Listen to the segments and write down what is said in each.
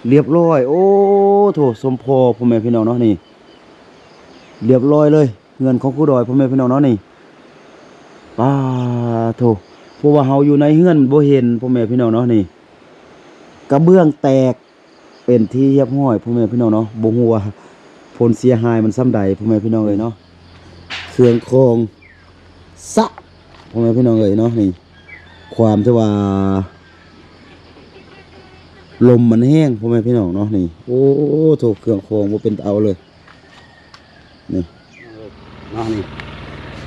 เรียบร้อยโอ้โถสมพอพ่อแม่พี่น้องเนาะนี่เรียบร้อยเลยเงินของครูดอยพ่อแม่พี่น้องเนาะนี่ป้าโถเพราะว่าเฮาอยู่ในเฮือนบ่เห็นพ่อแม่พี่น้องเนาะนี่กระเบื้องแตกเป็นที่เรียบร้อยพ่อแม่พี่น้องเนาะบ่ฮู้ว่าผลเสียหายมันส่ำใดพ่อแม่พี่น้องเอ้ยเนาะเครื่องคองสะพ่อแม่พี่น้องเอ้ยเนาะนี่ความที่ว่าลมมันแห้งพ่อแม่พี่น้องเนาะนี่โอ้โถเครื่องคองบ่เป็นเอาเลยนี่เนาะนี่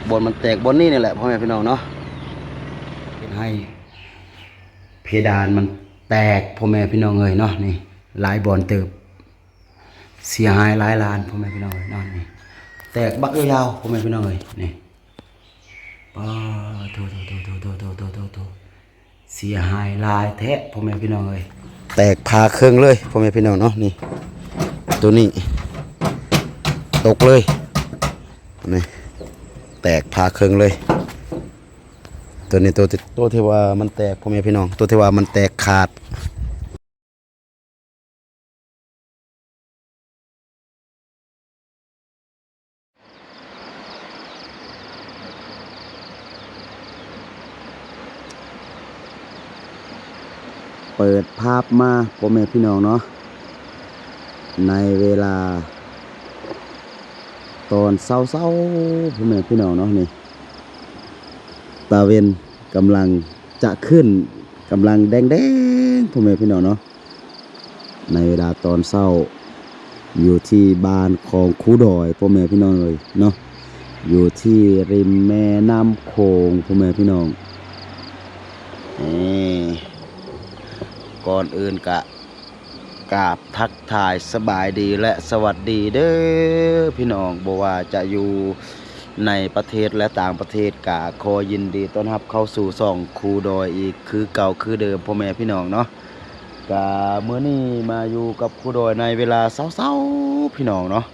บนมันแตกบนนี่นี่แหละพ่อแม่พี่น้องเนาะเป็นให้เพดานมันแตกพ่อแม่พี่น้องเอ้ยเนาะนี่หลายบอนเติบเสียหายหลายล้านพ่อแม่พี่น้องเอ้ยเนาะนี่แตกบักยาวๆพ่อแม่พี่น้องเอ้ยนี่ป้าโถเสียหายหลายแท้พ่อแม่พี่น้องเอ้ยแตกพาเครื่องเลยพ่อแม่พี่น้องเนาะนี่ตัวนี้ตกเลยนี่แตกพาเครื่องเลยตัวนี้ตัวที่ว่ามันแตกพ่อแม่พี่น้องตัวที่ว่ามันแตกขาดเปิดภาพมาพ่อแม่พี่น้องเนาะในเวลาตอนเศร้าพ่อแม่พี่น้องเนาะนี่ตาเวนกำลังจะขึ้นกำลังแดงพ่อแม่พี่น้องเนาะในเวลาตอนเศร้าอยู่ที่บ้านของครูดอยพ่อแม่พี่น้องเลยเนาะอยู่ที่ริมแม่น้ำโขงพ่อแม่พี่น้องก่อนอื่นกราบทักทายสบายดีและสวัสดีเด้อพี่น้องบ่ว่าจะอยู่ในประเทศและต่างประเทศกะขอยินดีต้อนรับเข้าสู่ช่องครูดอยอีกคือเก่าคือเดิมพ่อแม่พี่น้องเนาะกะมื้อนี้มาอยู่กับครูดอยในเวลาเช้าๆพี่น้องเนาะ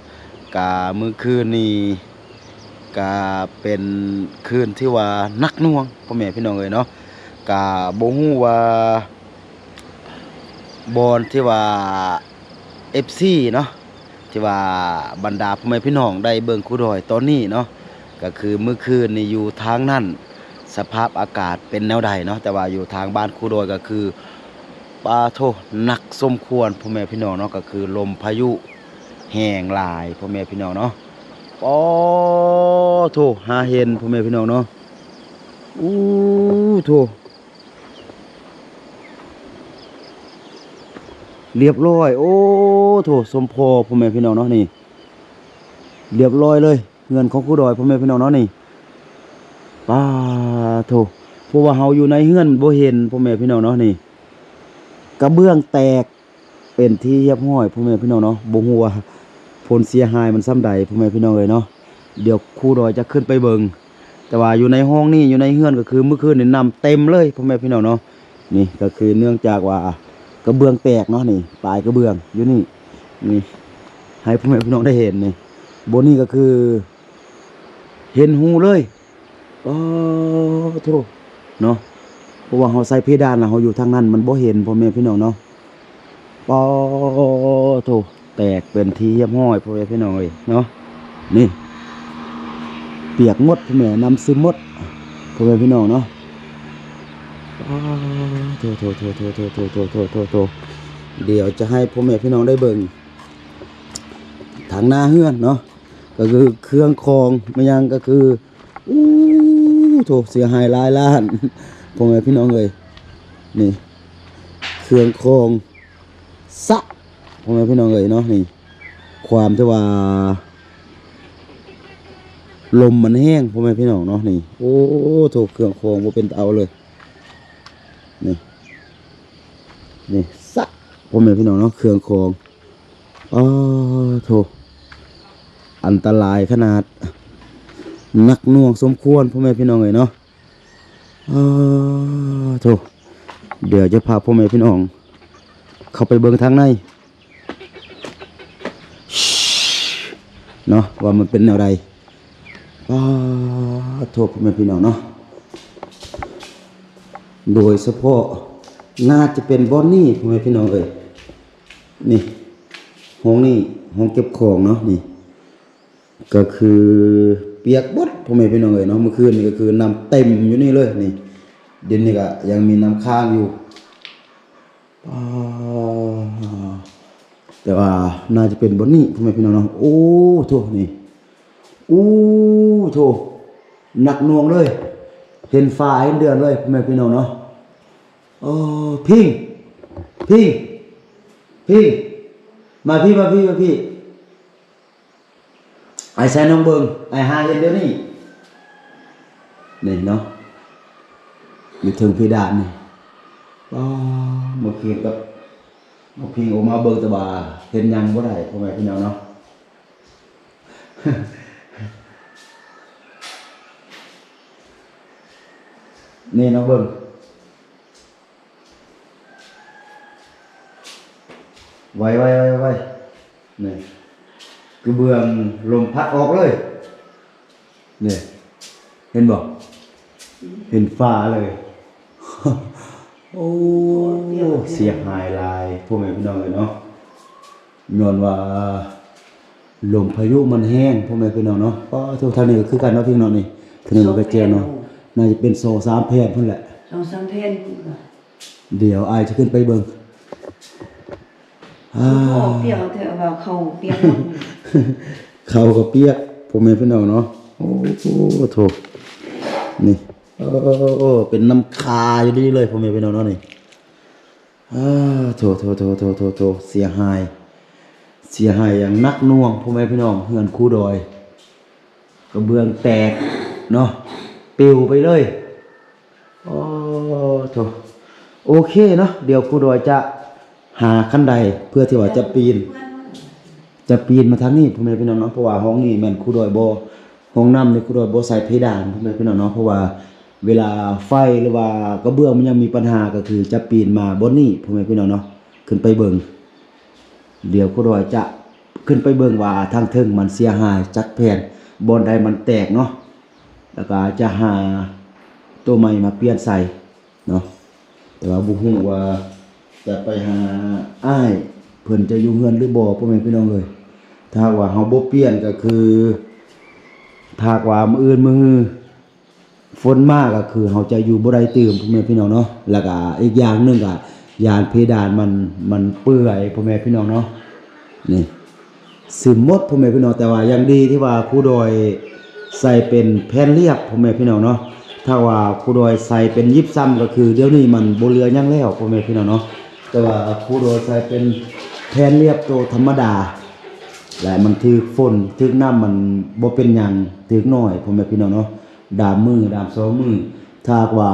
กะมื้อคืนนี้กะเป็นคืนที่ว่านักหน่วงพ่อแม่พี่น้องเอ้ยเนาะกะบ่ฮู้ว่าบอลที่ว่า FC เนาะที่ว่าบรรดาพ่อแม่พี่น้องได้เบิ่งครูดอยตอนนี้เนาะก็คือเมื่อคืนนี่อยู่ทางนั้นสภาพอากาศเป็นแนวใดเนาะแต่ว่าอยู่ทางบ้านครูดอยก็คือปาโทหนักสมควรพ่อแม่พี่น้องเนาะก็คือลมพายุแห้งหลายพ่อแม่พี่น้องเนาะปอโทหาเห็นพ่อแม่พี่น้องเนาะอู้โทเรียบร้อยโอ้โถสมพอพ่อแม่พี่น้องเนาะนี่เรียบร้อยเลยเงินของครูดอยพ่อแม่พี่น้องเนาะนี่ป้าโถเพราะว่าเฮาอยู่ในเฮือนบ่เห็นพ่อแม่พี่น้องเนาะนี่กระเบื้องแตกเป็นที่เรียบร้อยพ่อแม่พี่น้องเนาะบ่ฮู้ว่าผลเสียหายมันส่ำใดพ่อแม่พี่น้องเอ้ยเนาะเดี๋ยวครูดอยจะขึ้นไปเบิ่งแต่ว่าอยู่ในห้องนี่อยู่ในเฮือนก็คือเมื่อคืนนี่น้ำเต็มเลยพ่อแม่พี่น้องเนาะนี่ก็คือเนื่องจากว่ากระเบื้องแตกเนาะนี่ปลายกระเบื้องอยู่นี่นี่ให้พ่อแม่พี่น้องได้เห็นนี่บนนี้ก็คือเห็นหูเลยอ๋อโธ่เนาะเพราะว่าเขาใส่เพดานแล้วเขาอยู่ทางนั้นมันบ่เห็นพ่อแม่พี่น้องเนาะปอโธ่แตกเป็นที่เรียบร้อยพ่อแม่พี่น้องเลยเนาะนี่เปียกหมดพ่อแม่น้ำซึมหมดพ่อแม่พี่น้องเนาะโถเดี๋ยวจะให้พ่อแม่พี่น้องได้เบิ่งทางหน้าเฮือนเนาะก็คือเครื่องคองไม่ยังก็คืออู้โถเสียหายหลายล้านพ่อแม่พี่น้องเลยนี่เครื่องคองสะพ่อแม่พี่น้องเลยเนาะนี่ความที่ว่าลมมันแห้งพ่อแม่พี่น้องเนาะนี่โอ้โถเครื่องคองบ่เป็นเอาเลยนี่สะพ่อแม่พี่น้องเนาะเครื่องคองอ๋อโถอันตรายขนาดหนักหน่วงสมควรพ่อแม่พี่น้องเลยเนาะโถเดี๋ยวจะพาพ่อแม่พี่น้องเข้าไปเบิ่งทางในเนาะว่ามันเป็นแนวใดโถพ่อแม่พี่น้องเนาะโดยเฉพาะน่าจะเป็นบอนนี่พ่อแม่พี่น้องเลย นี่ห้องนี่ห้องเก็บของเนาะนี่ก็คือเปียกบดพ่อแม่พี่น้องเอ้ยเนาะเมื่อคืนนี่ก็คือน้ำเต็มอยู่นี่เลยนี่เดี๋ยวนี้ก็ยังมีน้ำค้างอยู่แต่ว่าน่าจะเป็นบนนี้พ่อแม่พี่น้องเนาะโอ้โธ่นี่โอ้โธ่หนักหน่วงเลยเห็นฟ้าเห็นเดือนเลยพ่อแม่พี่น้องเนาะพิงมาพี่ไอ้แซนน้องเบิงไอ้หาเห็นเดี๋ยวนี้นี่เนาะอยู่ถึงเพดานนี่เมื่อคืนกับเมื่อพิงออกมาเบิงตะบาเห็นยังบ่ได้พ่อแม่พี่น้องเนาะ นี่น้องเบิงไว้นี่คือเบื้องลมพัดออกเลยนี่เห็นบ่เห็นฟ้าเลย โอ้เสียหายหลายพวกแม่พี่น้องเลยเนาะย้อนว่าลมพายุมันแห้งพวกแม่พี่น้องเนาะก็ทุกท่านนี่ก็คือกันเนาะพี่น้องนี่ทีนี้มันก็เจอเนาะน่าจะเป็น2-3 แผ่นพุ่นแหละ2-3 แผ่นเดี๋ยวอายจะขึ้นไปเบิ่งเปียกเถอะว่าเขาเปียก เขาก็เปียกพวกแม่พี่น้องเนาะโอ้โถนี่เป็นน้ำคาอยู่ดีเลยพ่อแม่พี่น้องเนาะนี่โถเสียหายอย่างนักหน่วงพ่อแม่พี่น้องเฮือนคู่ดอยกระเบื้องแตกเนาะปลิวไปเลยโถโอเคเนาะเดี๋ยวคู่ดอยจะหาขั้นใดเพื่อที่ว่าจะปีนมาทางนี้พ่อแม่พี่น้องเนาะเพราะว่าห้องนี้แม่นคู่ดอยบ่ห้องน้ำนี่คู่ดอยบ่ใส่เพดานพ่อแม่พี่น้องเนาะเพราะว่าเวลาไฟหรือว่ากระเบื้องมันยังมีปัญหาก็คือจะปีนมาบนนี้พ่อแม่พี่น้องเนาะขึ้นไปเบิ่งเดี๋ยวคู่ดอยจะขึ้นไปเบิ่งว่าทางเทิงมันเสียหายจักแผ่นบนใดมันแตกเนาะแล้วก็จะหาตัวใหม่มาเปลี่ยนใส่เนาะแต่ว่าบ่ฮู้ว่าจะไปหาอ้ายเพิ่นจะอยู่เฮือนหรือบ่พ่อแม่พี่น้องเอ้ยถ้าว่าเฮาบ่เปลี่ยนก็คือถ้าว่ามื้ออื่นมื้อฝนมาก็คือเฮาจะอยู่บ่ได้ตื่มพ่อแม่พี่น้องเนาะแล้วก็อีกอย่างหนึงก็ยานเพดานมันเปื่อยพ่อแม่พี่น้องเนาะนี่ซึมหมดพ่อแม่พี่น้องแต่ว่ายังดีที่ว่าครูดอยใส่เป็นแผ่นเรียบพ่อแม่พี่น้องเนาะถ้าว่าครูดอยใส่เป็นยิบซ้ำก็คือเดี๋ยวนี้มันบ่เหลือหยังแล้วพ่อแม่พี่น้องเนาะแต่ว่าครูโดยใส่เป็นแผ่นเรียบตัวธรรมดาและมันถึกฝนถึกน้ำมันบ่เป็นหยังถึกน้อยพ่อแม่พี่น้องเนาะดามมือดามสองมือถ้าว่า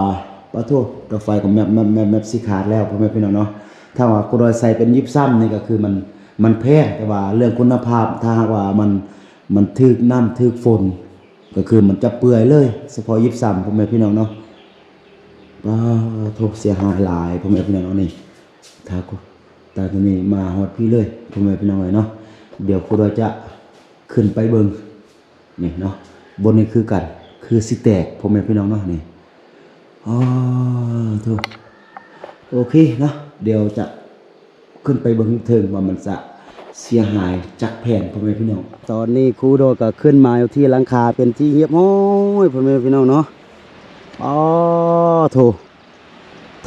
ปะโทรถไฟก็แมปสิขาดแล้วพ่อแม่พี่น้องเนาะถ้าว่าครูโดยใส่เป็นยิบซ้ำนี่ก็คือมันแพงแต่ว่าเรื่องคุณภาพถ้าหากว่ามันถึกน้ำถึกฝนก็คือมันจะเปื่อยเลยเฉพาะยิบซ้ำพ่อแม่พี่น้องเนาะโทษเสียหายหลายพ่อแม่พี่น้องนี่ถ้าตาตัวนี้มาฮอดพี่เลยพ่อแม่พี่น้องเนาะเดี๋ยวครูเราจะขึ้นไปเบิ่งนี่เนาะบนนี้คือกันคือสิแตกพ่อแม่พี่น้องเนาะนี่โทษโอเคเนาะเดี๋ยวจะขึ้นไปเบิ่งเทิงว่ามันจะเสียหายจักแผ่นพ่อแม่พี่น้องตอนนี้ครูโดก็ขึ้นมาอยู่ที่หลังคาเป็นที่เงียบโอ้ยพ่อแม่พี่น้องเนาะโถ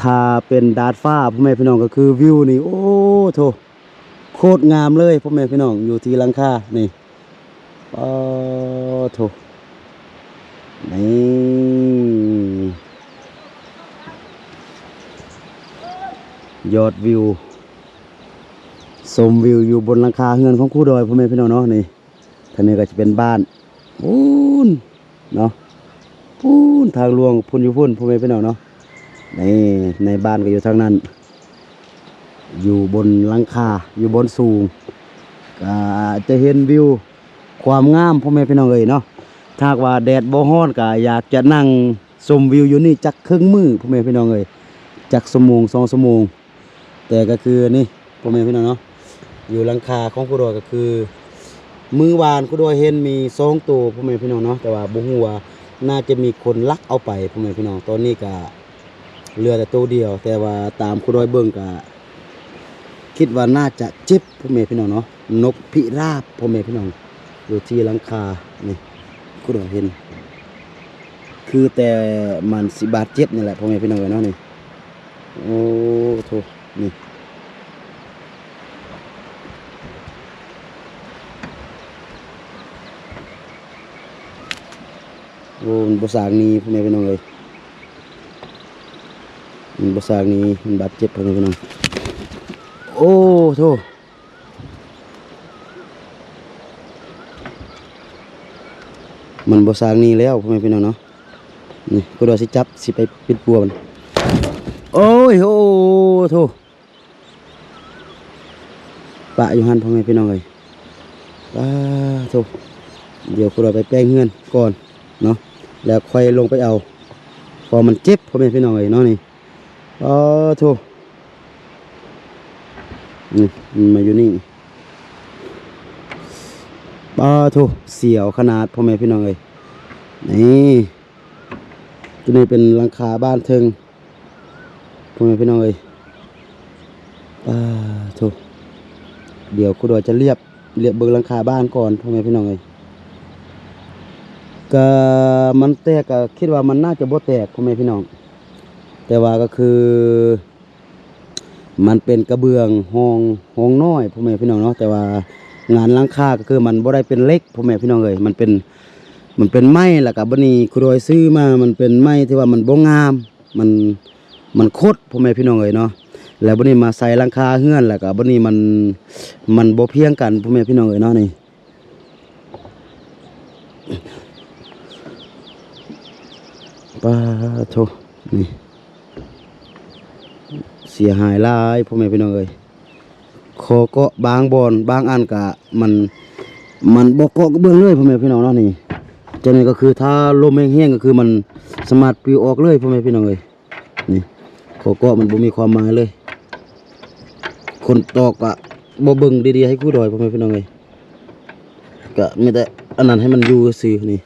ถ้าเป็นดาดฟ้าพ่อแม่พี่น้องก็คือวิวนี่โอ้โถโคตรงามเลยพ่อแม่พี่น้องอยู่ที่หลังคานี่โถนี่ยอดวิวชมวิวอยู่บนหลังคาเฮือนของครูดอยพ่อแม่พี่น้องเนาะนี่ทางนี้ก็จะเป็นบ้านปูนเนาะปูนทางหลวงพุ่นอยู่พุ่นพ่อแม่พี่น้องเนาะนี่ในบ้านก็อยู่ทางนั้นอยู่บนหลังคาอยู่บนสูงก็จะเห็นวิวความงามพ่อแม่พี่น้องเอ้ยเนาะถ้าว่าแดดบ่ร้อนก็อยากจะนั่งชมวิวอยู่นี่จักครึ่งมื้อพ่อแม่พี่น้องเอ้ยจัก2 ชั่วโมง2 ชั่วโมงแต่ก็คือนี่พ่อแม่พี่น้องเนาะอยู่หลังคาของครูดอยก็คือมื้อวานครูดอยเห็นมี2 ตัวพ่อแม่พี่น้องเนาะแต่ว่าบ่ฮู้ว่าน่าจะมีคนลักเอาไปพ่อแม่พี่น้องตอนนี้ก็เหลือแต่ตัวเดียวแต่ว่าตามครูดอยเบิ่งก็ คิดว่าน่าจะเจ็บพ่อแม่พี่น้องเนาะนกพิราบพ่อแม่พี่น้องอยู่ที่หลังคานี่คุณเห็นคือแต่มันสิบาดเจ็บนี่แหละพ่อแม่พี่น้องเนาะนี่โอ้โถนี่โอ้มันบ่สร้างนี้พ่อแม่พี่น้องเอ้ยมันบ่สร้างนี้มันบาดเจ็บพ่อแม่พี่น้องโอ้โถมันบ่สร้างนี้แล้วพ่อแม่พี่น้องเนาะนี่ก็ดอสิจับสิไปปิดปัวมันโอ้ยโอ้โถปะอยู่หันพ่อแม่พี่น้องเอ้ยโถเดี๋ยวก็ดอไปแป้งเฮือนก่อนเนาะแล้วค่อยลงไปเอาพอมันเจ็บพ่อแม่พี่น้องเอ้ยเนาะนี่โถนี่มันมาอยู่นี่โถเสียวขนาดพ่อแม่พี่น้องเอ้ยนี่ตัวนี้เป็นหลังคาบ้านเทิงพ่อแม่พี่น้องเอ้ยโถเดี๋ยวคุณดอยจะเรียบเบิ่งหลังคาบ้านก่อนพ่อแม่พี่น้องเอ้ยก็มันแตกก็คิดว่ามันน่าจะบ่แตกพ่อแม่พี่น้องแต่ว่าก็คือมันเป็นกระเบื้องห้องน้อยพ่อแม่พี่น้องเนาะแต่ว่างานหลังคาก็คือมันบ่ได้เป็นเล็กพ่อแม่พี่น้องเอ้ยมันเป็นไม้แล้วก็บัดนี้คุณดอยซื้อมามันเป็นไม้ที่ว่ามันบ่งามมันคดพ่อแม่พี่น้องเอ้ยเนาะแล้วบัดนี้มาใส่หลังคาเฮือนแล้วก็บัดนี้มันบ่เพียงกันพ่อแม่พี่น้องเอ้ยเนาะนี่โถนี่เสียหายหลายพ่อแม่พี่น้องเอ้ยคอเกาะบางบอนบางอันก็มันบ่เกาะกระเบื้องเลยพ่อแม่พี่น้องเนาะนี่จังนี้ก็คือถ้าลมแห้งๆก็คือมันสามารถปลิวออกเลยพ่อแม่พี่น้องเอ้ยนี่คอเกาะมันบ่มีความหมายเลยคนตอกก็บ่เบิ่งดีๆให้คู่ดอยพ่อแม่พี่น้องเอ้ยก็มีแต่อันนั้นให้มันอยู่ซื่อนี่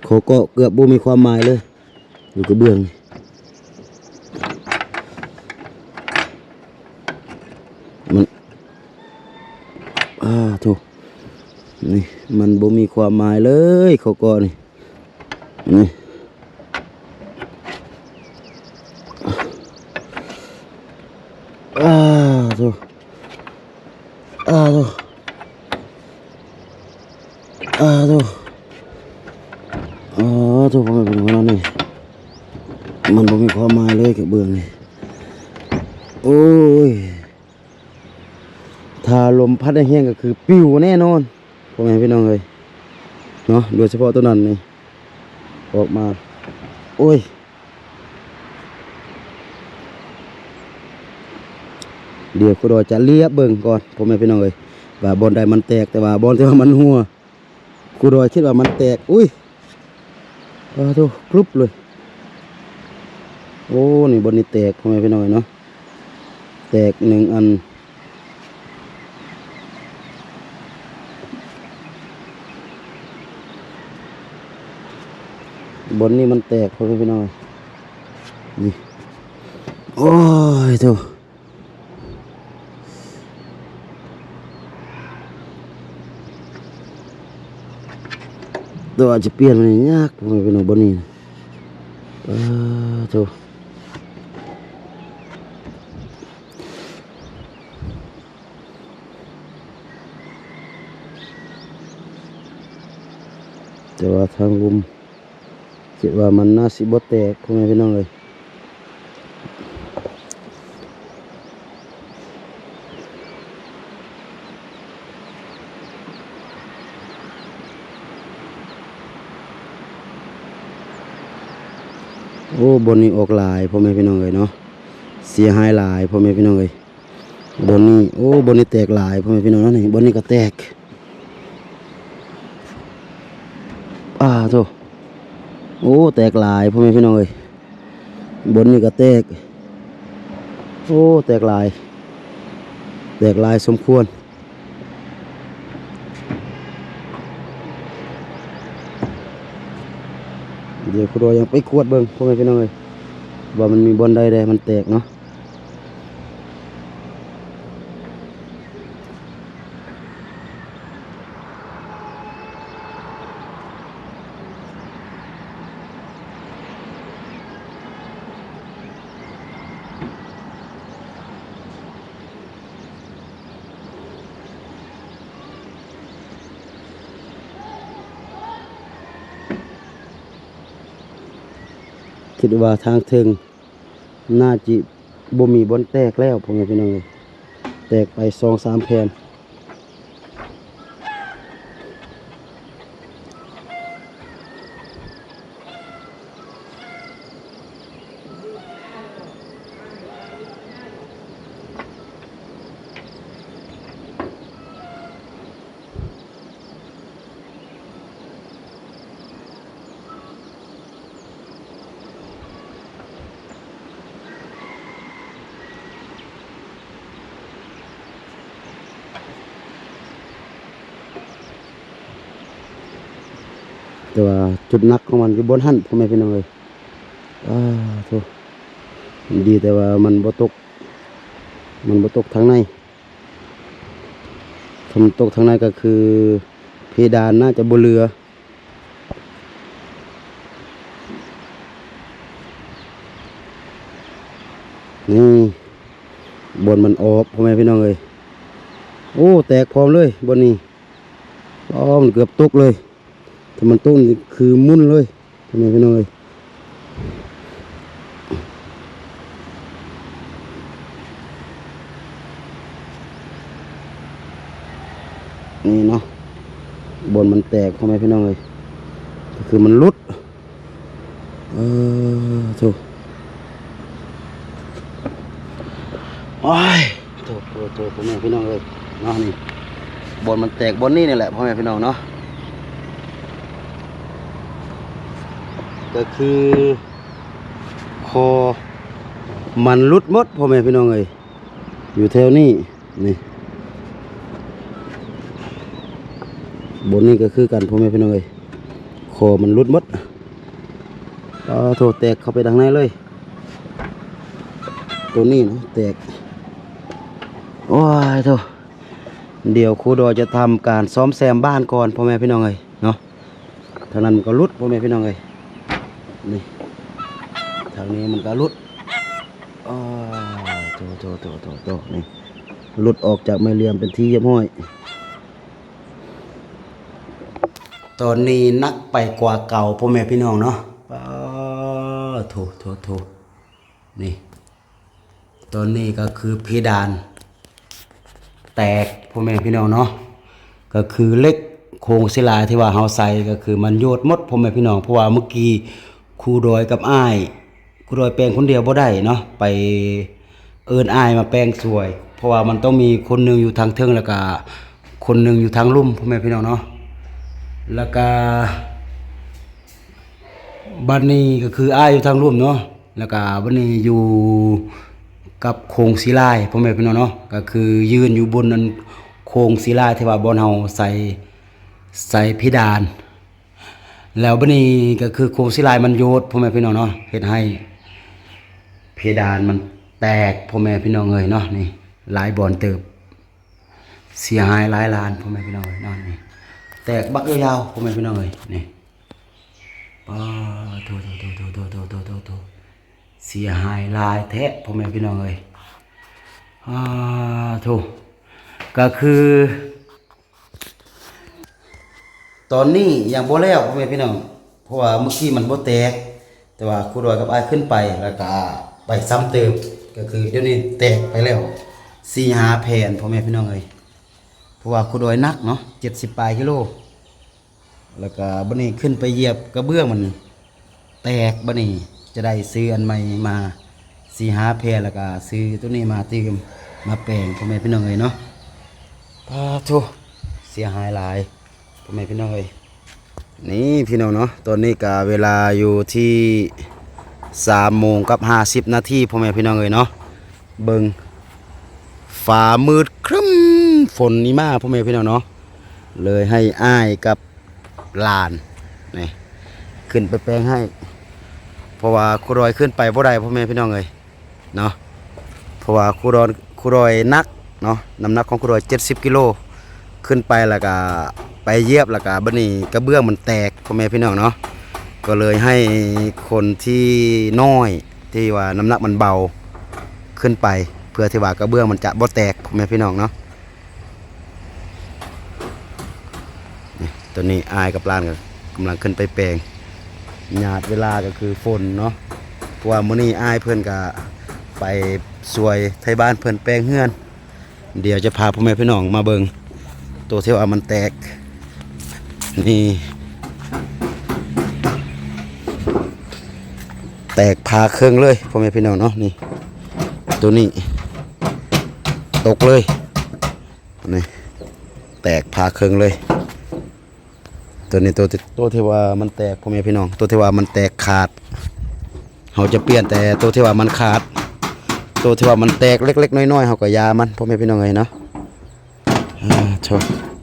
คอเกาะเกือบบ่มีความหมายเลยอยู่กระเบื้องมันโถนี่มันบ่มีความหมายเลยเขาก็นี่โถโถโถพ่อแม่พี่น้องนี่มันบ่มีความหมายเลยกับเบื้องนี่โอ้ยถ้าลมพัดแห้งก็คือปิวแน่นอนพ่อแม่พี่น้องเลยเนาะโดยเฉพาะตัวนั้นนี่ออกมาโอ้ยเดี๋ยวคุณดอยจะเลียบเบิ่งก่อนพ่อแม่พี่น้องเลยว่าบอลใดมันแตกแต่ว่าบอลที่ว่ามันหัวคุณดอยคิดว่ามันแตกอุ้ยโธ่กรุบเลยโอ้นี่บอลนี่แตกพ่อแม่พี่น้องเนาะแตกหนึ่งอันบนนี่มันแตกพ่อแม่พี่น้องนี่โอ้ยโธ่ตัวอาจจะเปลี่ยนมันยากพ่อแม่พี่น้องบนนี่โธ่แต่ว่าทางรุมคิดว่ามันน่าสิบ่แตกพ่อแม่พี่น้องเลยโอ้บนนี้ออกหลายพ่อแม่พี่น้องเลยเนาะเสียหายหลายพ่อแม่พี่น้องเลยบนนี้โอ้บนนี้แตกหลายพ่อแม่พี่น้องนี่บนนี้ก็แตกโธ่โอ้แตกหลายพ่อแม่พี่น้องเลยบนนี้ก็แตกโอ้แตกหลายสมควรเดี๋ยวคุณดอยยังไปขวดเบิ่งพ่อแม่พี่น้องเลยว่ามันมีบนใดมันแตกเนาะ คิดว่าทางถึงน่าจิบ่มีบอนแตกแล้วพ่อแม่พี่น้องเอ้ยแตกไป2-3แผ่นแต่ว่าจุดหนักของมันอยู่บนหั่นพ่อแม่พี่น้องเอ้ยโธ่ดีแต่ว่ามันบ่ตกทางในถ้ามันตกทางในก็คือเพดานน่าจะบ่เหลือนี่บนมันออกพ่อแม่พี่น้องเอ้ยโอ้แตกพร้อมเลยบนนี้มันเกือบตกเลยถ้ามันตกนี่คือมุ่นเลยพ่อแม่พี่น้องเอ้ยนี่เนาะบนมันแตกพ่อแม่พี่น้องเอ้ยก็คือมันหลุดถูกโอ้ยโถพ่อแม่พี่น้องเอ้ยเนาะนี่บนมันแตกบนนี่นี่แหละพ่อแม่พี่น้องเนาะก็คือคอมันหลุดหมดพ่อแม่พี่น้องเอ้ยอยู่แถวนี้นี่บนนี่ก็คือกันพ่อแม่พี่น้องเอ้ยคอมันหลุดหมดโถแตกเข้าไปทางในเลยตัวนี้เนาะแตกโอ้ยโถเดี๋ยวครูดอจะทำการซ่อมแซมบ้านก่อนพ่อแม่พี่น้องเอ้ยเนาะทางนั้นมันก็หลุดพ่อแม่พี่น้องเอ้ยนี่ทางนี้มันก็หลุดโถนี่หลุดออกจากไม้เหลี่ยมเป็นที่เรียบร้อยตอนนี้นักไปกว่าเก่าพ่อแม่พี่น้องเนาะโถนี่ตอนนี้ก็คือเพดานแตกพ่อแม่พี่น้องเนาะก็คือเล็กโครงศิลาที่ว่าเฮาใส่ก็คือมันโยดหมดพ่อแม่พี่น้องเพราะว่าเมื่อกี้ครูดอยกับอ้ายครูดอยแปลงคนเดียวบ่ได้เนาะไปเอิ้นอ้ายมาแปลงสวยเพราะว่ามันต้องมีคนหนึงอยู่ทางเทิงแล้วก็คนหนึงอยู่ทางลุ่มพ่อแม่พี่น้องเนาะแล้วก็บัดนี้ก็คืออ้ายอยู่ทางลุ่มเนาะแล้วก็บัดนี้อยู่กับโครงศิลาพ่อแม่พี่น้องเนาะก็คือยืนอยู่บนนั้นโครงศิลาที่ว่าบนเฮาใส่เพดานแล้วบัดนี้ก็คือโครงศิลามันโยดพ่อแม่พี่น้องเนาะเฮ็ดให้เพดานมันแตกพ่อแม่พี่น้องเอ้ยเนาะนี่หลายบ่อนเติบเสียหายหลายล้านพ่อแม่พี่น้องเอ้ยเนาะนี่แตกบักยาวๆพ่อแม่พี่น้องเอ้ยนี่โถเสียหายหลายแท้พ่อแม่พี่น้องเอ้ยโถก็คือตอนนี้ยังบ่แล้วพ่อแม่พี่น้องเพราะว่าเมื่อกี้มันบ่แตกแต่ว่าครูดอยกับอ้ายขึ้นไปแล้วก็ไปซ้ำเติมก็คือเดี๋ยวนี้แตกไปแล้ว4-5แผ่นพ่อแม่พี่น้องเอ้ยเพราะว่าครูดอยหนักเนาะ70 ปลายกิโลแล้วก็บัดนี้ขึ้นไปเหยียบกระเบื้องมันแตกบัดนี้จะได้ซื้ออันใหม่มา4-5แผ่นแล้วก็ซื้อตัวนี้มาเติมมาแปลงพ่อแม่พี่น้องเอ้ยเนาะโธ่เสียหายหลายพ่อแม่พี่น้องเอ้ยนี่พี่น้องเนาะตอนนี้ก็เวลาอยู่ที่3:50 นาทีพ่อแม่พี่น้องเอ้ยเนาะเบิ่งฟ้ามืดครึ้มฝนนี่มาพ่อแม่พี่น้องเนาะเลยให้อ้ายกับหลานนี่ขึ้นไปแปลงให้เพราะว่าครูดอยขึ้นไปบ่ได้พ่อแม่พี่น้องเอ้ยเนาะเพราะว่าครูดอยหนักเนาะน้ำหนักของครูดอย70 กิโลขึ้นไปแล้วก็ไปเหยียบแล้วก็บัดนี้กระเบื้องมันแตกพ่อแม่พี่น้องเนาะก็เลยให้คนที่น้อยที่ว่าน้ำหนักมันเบาขึ้นไปเพื่อที่ว่ากระเบื้องมันจะบ่แตกพ่อแม่พี่น้องเนาะนี่ตอนนี้อายกับหลานก็กำลังขึ้นไปแปลงหยาดเวลาก็คือฝนเนาะ ว่ามื้อนี้อ้ายเพิ่นก็ไปสวยไทบ้านเพิ่นแปลงเฮือน เดี๋ยวจะพาพ่อแม่พี่น้องมาเบิ่งตัวที่ว่ามันแตกนี่แตกพาเครื่องเลยพ่อแม่พี่น้องเนาะนี่ตัวนี้ตกเลยนี่แตกพาเครื่องเลยตัวนี้ตัวที่ว่ามันแตกพ่อแม่พี่น้องตัวที่ว่ามันแตกขาดเราจะเปลี่ยนแต่ตัวที่ว่ามันขาดตัวที่ว่ามันแตกเล็กๆน้อยๆเราก็ยามันพ่อแม่พี่น้องเอ้ยเนาะโชว์